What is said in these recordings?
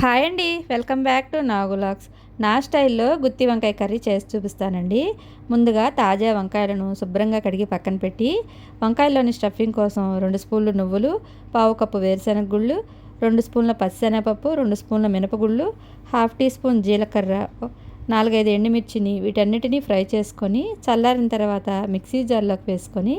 Hi అండి, welcome back to నాగులాక్స్. నా స్టైల్లో గుత్తి వంకాయ కర్రీ చేసి చూపిస్తానండి. ముందుగా తాజా వంకాయలను శుభ్రంగా కడిగి పక్కన పెట్టి, వంకాయల్లోని స్టఫింగ్ కోసం 2 స్పూన్లు నువ్వులు, పావు కప్పు వేరుశెనగ గుళ్ళు, 2 స్పూన్ల పచ్చిశనగపప్పు, 2 స్పూన్ల మినపగుళ్ళు, హాఫ్ టీ స్పూన్ జీలకర్ర, 4, 5 ఎండుమిర్చిని వీటన్నిటిని ఫ్రై చేసుకొని చల్లారిన తర్వాత మిక్సీ జార్లోకి వేసుకొని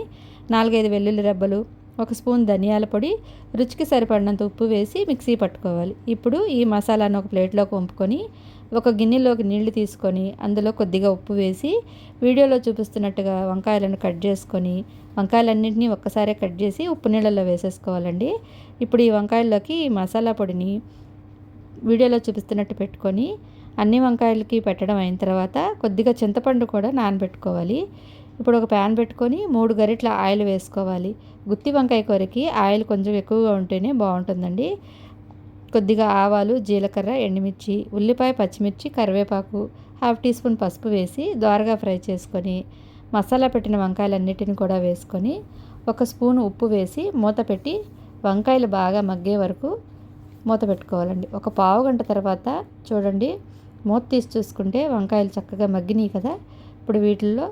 4, 5 వెల్లుల్లి రెబ్బలు, 1 స్పూన్ ధనియాల పొడి, రుచికి సరిపడినంత ఉప్పు వేసి మిక్సీ పట్టుకోవాలి. ఇప్పుడు ఈ మసాలాను ఒక ప్లేట్లోకి వంపుకొని ఒక గిన్నెలోకి నీళ్లు తీసుకొని అందులో కొద్దిగా ఉప్పు వేసి వీడియోలో చూపిస్తున్నట్టుగా వంకాయలను కట్ చేసుకొని వంకాయలన్నింటినీ ఒక్కసారే కట్ చేసి ఉప్పు నీళ్ళల్లో వేసేసుకోవాలండి. ఇప్పుడు ఈ వంకాయల్లోకి ఈ మసాలా పొడిని వీడియోలో చూపిస్తున్నట్టు పెట్టుకొని అన్ని వంకాయలకి పెట్టడం అయిన తర్వాత కొద్దిగా చింతపండు కూడా నానబెట్టుకోవాలి. ఇప్పుడు ఒక ప్యాన్ పెట్టుకొని 3 గరిటెల ఆయిల్ వేసుకోవాలి. గుత్తి వంకాయ కూరకి ఆయిల్ కొంచెం ఎక్కువగా ఉంటేనే బాగుంటుందండి. కొద్దిగా ఆవాలు, జీలకర్ర, ఎండుమిర్చి, ఉల్లిపాయ, పచ్చిమిర్చి, కరివేపాకు, హాఫ్ టీ స్పూన్ పసుపు వేసి దోరగా ఫ్రై చేసుకొని మసాలా పెట్టిన వంకాయలన్నిటిని కూడా వేసుకొని 1 స్పూన్ ఉప్పు వేసి మూత పెట్టి వంకాయలు బాగా మగ్గే వరకు మూత పెట్టుకోవాలండి. ఒక పావు గంట తర్వాత చూడండి, మూత తీసి చూసుకుంటే వంకాయలు చక్కగా మగ్గినాయి కదా. ఇప్పుడు వీటిల్లో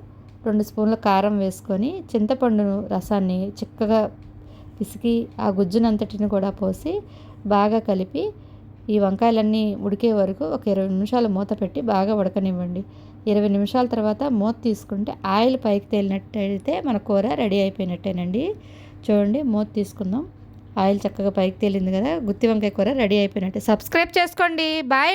2 స్పూన్ల కారం వేసుకొని చింతపండు రసాన్ని చిక్కగా పిసికి ఆ గుజ్జునంతటిని కూడా పోసి బాగా కలిపి ఈ వంకాయలన్నీ ఉడికే వరకు ఒక 20 నిమిషాలు మూత పెట్టి బాగా ఉడకనివ్వండి. 20 నిమిషాల తర్వాత మూత తీసుకుంటే ఆయిల్ పైకి తేలినట్టయితే మన కూర రెడీ అయిపోయినట్టేనండి. చూడండి, మూత తీసుకుందాం. ఆయిల్ చక్కగా పైకి తేలింది కదా, గుత్తి వంకాయ కూర రెడీ అయిపోయినట్టే. సబ్స్క్రైబ్ చేసుకోండి. బాయ్.